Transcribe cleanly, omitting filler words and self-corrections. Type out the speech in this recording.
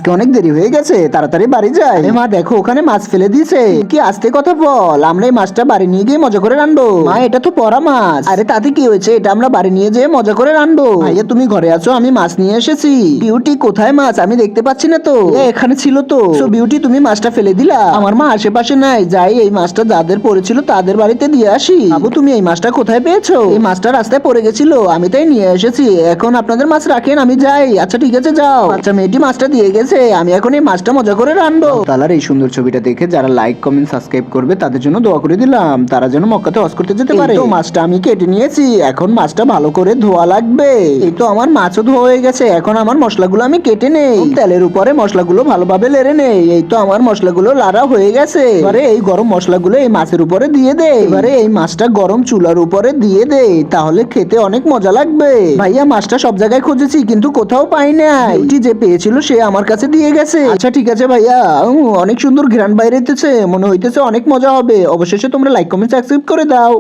আজকে অনেক দেরি হয়ে গেছে, তাড়াতাড়ি বাড়ি যাই। আরে মা দেখো ওখানে মাছ ফেলে দিয়েছে। কি আস্তে কথা বল, আমরা এই মাছটা বাড়ি নিয়ে গিয়ে মজা করে রান্নবো। মা এটা তো পড়া মাছ। আরে তাতে কি হয়েছে, এটা আমরা বাড়ি নিয়ে যেয়ে মজা করে রান্নবো। ভাইয়া তুমি ঘরে আছো, আমি মাছ নিয়ে এসেছি। বিউটি কোথায় মাছ, আমি দেখতে পাচ্ছি না তো। এখানে ছিল তো। সো বিউটি তুমি মাছটা ফেলে দিলা। আমার মা আশেপাশে নাই, যাই এই মাছটা যাদের পড়েছিল তাদের বাড়িতে দিয়ে আসি। বাবু তুমি এই মাছটা কোথায় পেয়েছো? এই মাছটা রাস্তায় পড়ে গেছিল, আমি তাই নিয়ে এসেছি। এখন আপনাদের মাছ রাখেন, আমি যাই। আচ্ছা ঠিক আছে যাও। আচ্ছা মেয়েটি মাছটা দিয়ে গেছে, আমি এখন এই মাছটা মজা করে রান্নবো। তাহলে এই সুন্দর ছবিটা দেখে যারা লাইক কমেন্ট সাবস্ক্রাইব করবে তাদের জন্য দোয়া করে দিলাম, তারা যেন মক্কাতে হজ করতে যেতে পারে। তো মাছটা আমি কেটে নিয়েছি, এখন মাছটা ভালো করে ধোয়া লাগবে। এই তো আমার মাছও ধোয়া হয়ে গেছে, এখন আমার মশলাগুলো আমি কেটে নেই। তেলের উপরে মশলাগুলো ভালোভাবে লেড়ে নেই। এই তো আমার মশলাগুলো লাড়া হয়ে গেছে। এবারে এই গরম মশলাগুলো এই মাছের উপরে দিয়ে দে। এবারে এই মাছটা গরম চুলার উপরে দিয়ে দে, তাহলে খেতে অনেক মজা লাগবে। ভাইয়া মাছটা সব জায়গায় খুঁজেছি কিন্তু কোথাও পাই নাই। বিউটি যে পেয়েছিল সে আমার কাছে দিয়ে গেছে। আচ্ছা ঠিক আছে ভাইয়া, অনেক সুন্দর ঘ্রাণ বাইরে হইতেছে, মনে হইতেছে অনেক মজা হবে। অবশেষে তোমরা লাইক কমেন্ট সাবস্ক্রাইব করে দাও।